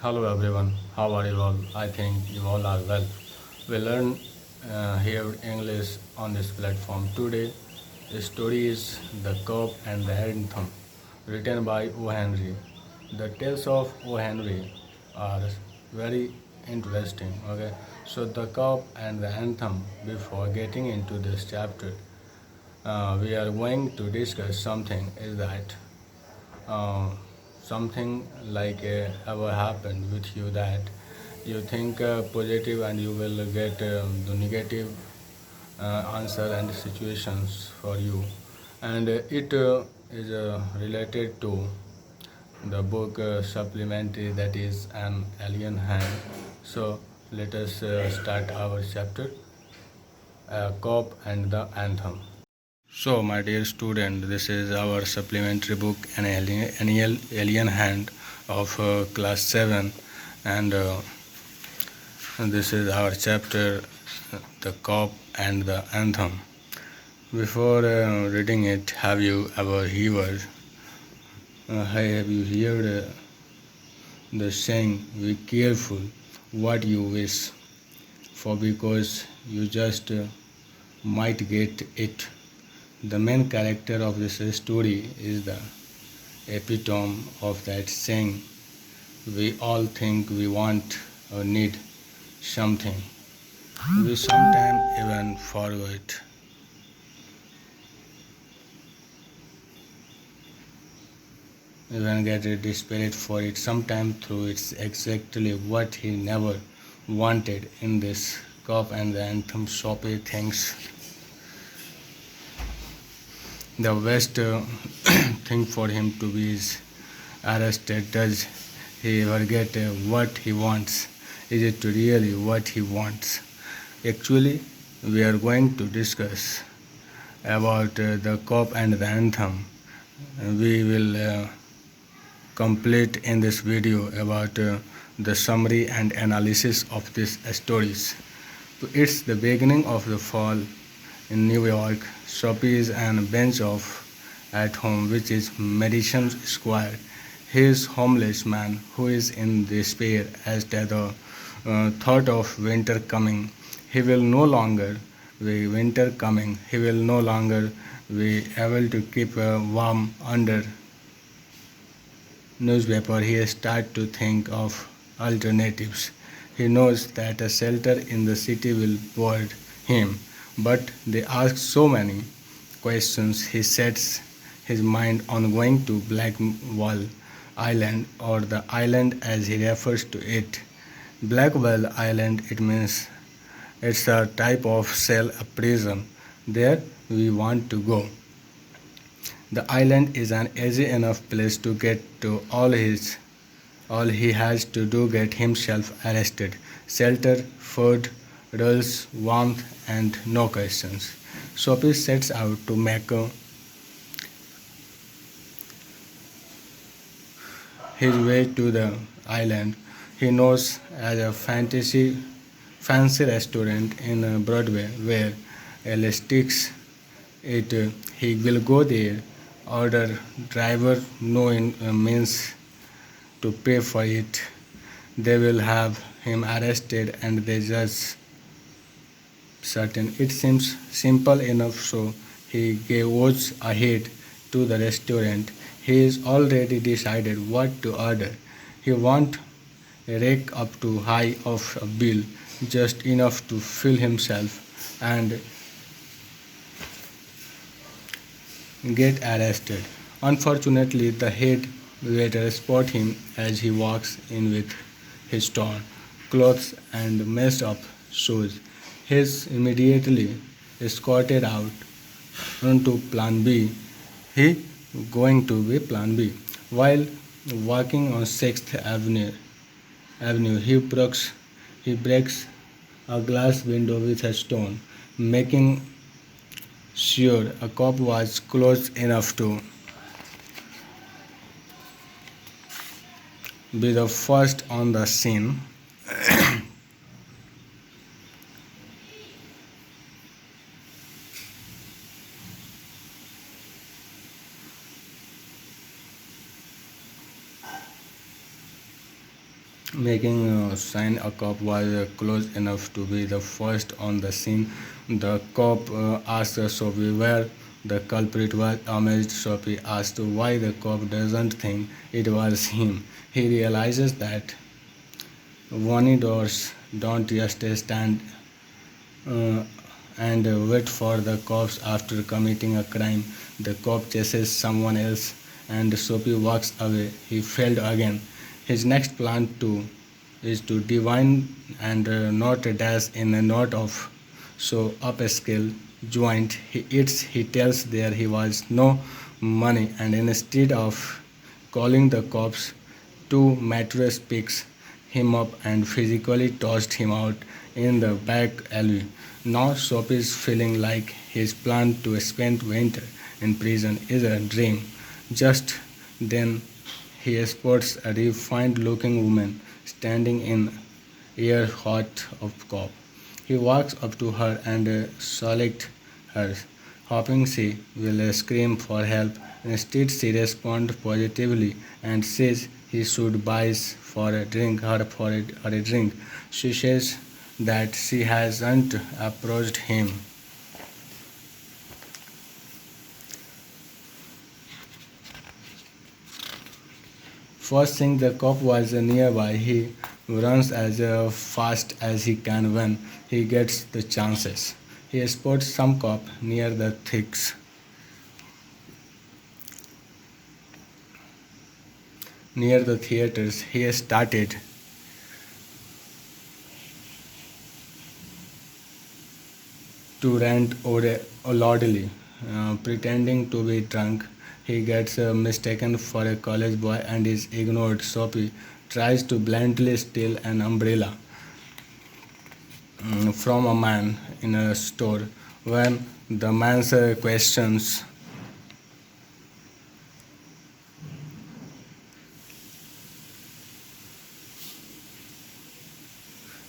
Hello everyone, how are you all? I think you all are well. We learn here English on this platform today. The story is The Cup and the Anthem, written by O. Henry. The tales of O. Henry are very interesting. Okay, so the cup and the anthem. Before getting into this chapter, we are going to discuss something. Is that uh, something like ever happened with you that you think positive and you will get the negative answer and situations for you, and it is related to the book supplementary, that is an alien hand. So let us start our chapter, cop and the anthem. So, my dear student, this is our supplementary book, Alien Hand of class 7, and this is our chapter, The Cop and the Anthem. Before reading it, have you heard the saying, "Be careful what you wish for, because you just might get it." The main character of this story is the epitome of that saying. We all think we want or need something. We sometimes even forget, even get desperate for it. Sometimes through it's exactly what he never wanted. In this cup and the anthem, Soapy thinks the best thing for him to be is arrested. Does he ever get what he wants? Is it really what he wants? Actually, we are going to discuss about the cop and the anthem. We will complete in this video about the summary and analysis of these stories. So it's the beginning of the fall in New York. Soapy is on a bench of at home, which is Madison Square. He is homeless man who is in despair as to the thought of winter coming. He will no longer be winter coming. He will no longer be able to keep warm under newspaper. He starts to think of alternatives. He knows that a shelter in the city will board him, but they ask so many questions. He sets his mind on going to Blackwell Island, or the island as he refers to it. Blackwell Island, it means it's a type of cell, a prison. There we want to go. The island is an easy enough place to get to. All he has to do get himself arrested. Shelter, food, rules, warmth, and no questions. Soapy sets out to make his way to the island. He knows as a fancy restaurant in Broadway where elastics it. He will go there, order driver no means to pay for it. They will have him arrested and they just certain. It seems simple enough, so he goes ahead to the restaurant. He is already decided what to order. He won't rake up too high of a bill, just enough to fill himself and get arrested. Unfortunately, the head waiter spots him as he walks in with his torn clothes and messed up shoes. He is immediately escorted out onto Plan B. He going to be Plan B. While walking on Sixth Avenue, he breaks a glass window with a stone, making sure a cop was close enough to be the first on the scene. making sign a cop was close enough to be the first on the scene. The cop asked Sophie where the culprit was. Amazed, Sophie asked why the cop doesn't think it was him. He realizes that doors don't just stand uh, and wait for the cops after committing a crime. The cop chases someone else and Sophie walks away. He failed again. His next plan to is to divine and not dash in a knot of so upscale joint. He tells there he was no money and instead of calling the cops, two mattress picks him up and physically tossed him out in the back alley. Now Soap is feeling like his plan to spend winter in prison is a dream. Just then he spots a refined looking woman standing in earshot of cop. He walks up to her and salutes her, hoping she will scream for help. Instead, she responds positively and says he should buy her a drink. She says that she hasn't approached him. First thing the cop was nearby, he runs as fast as he can when he gets the chances. He spots some cop near the theaters. He started to rant loudly, pretending to be drunk. He gets mistaken for a college boy and is ignored. Sophie tries to bluntly steal an umbrella from a man in a store. When the man questions,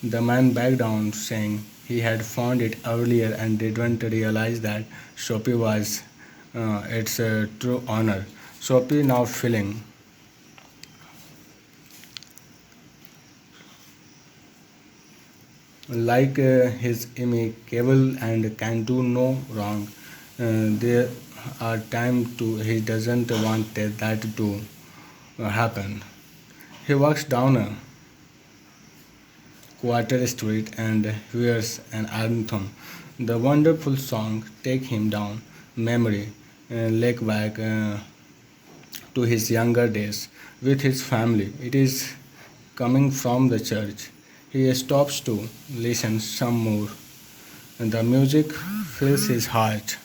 the man backed down, saying he had found it earlier and didn't realize that Sophie was its true honor. Sophie now feeling like his impeccable and can do no wrong. There are times to he doesn't want that to happen. He walks down a quarter street and hears an anthem. The wonderful song take him down memory lake back to his younger days with his family. It is coming from the church. He stops to listen some more. The music fills his heart.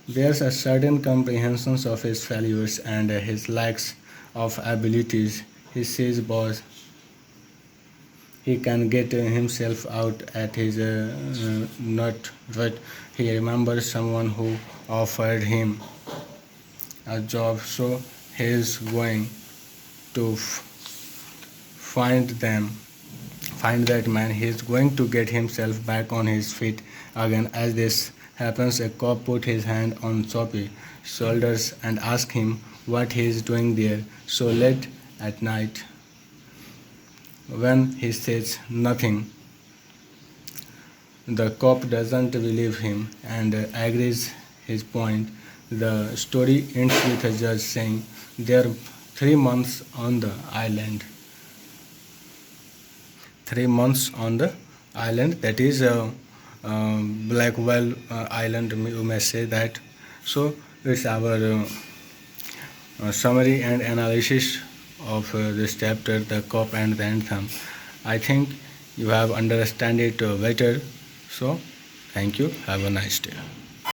There's a certain comprehension of his failures and his lacks of abilities. He sees boss he can get himself out at his nut, but he remembers someone who offered him a job, so he is going to find them find that man. He is going to get himself back on his feet again. As this happens, a cop put his hand on Soapy's shoulders and asked him what he is doing there so late at night. When he says nothing, the cop doesn't believe him and agrees his point. The story ends with a judge saying there are 3 months on the island. 3 months on the island, that is Blackwell Island, you may say that. So it's our summary and analysis of this chapter, the cop and the anthem. I think you have understand it better. So thank you. Have a nice day.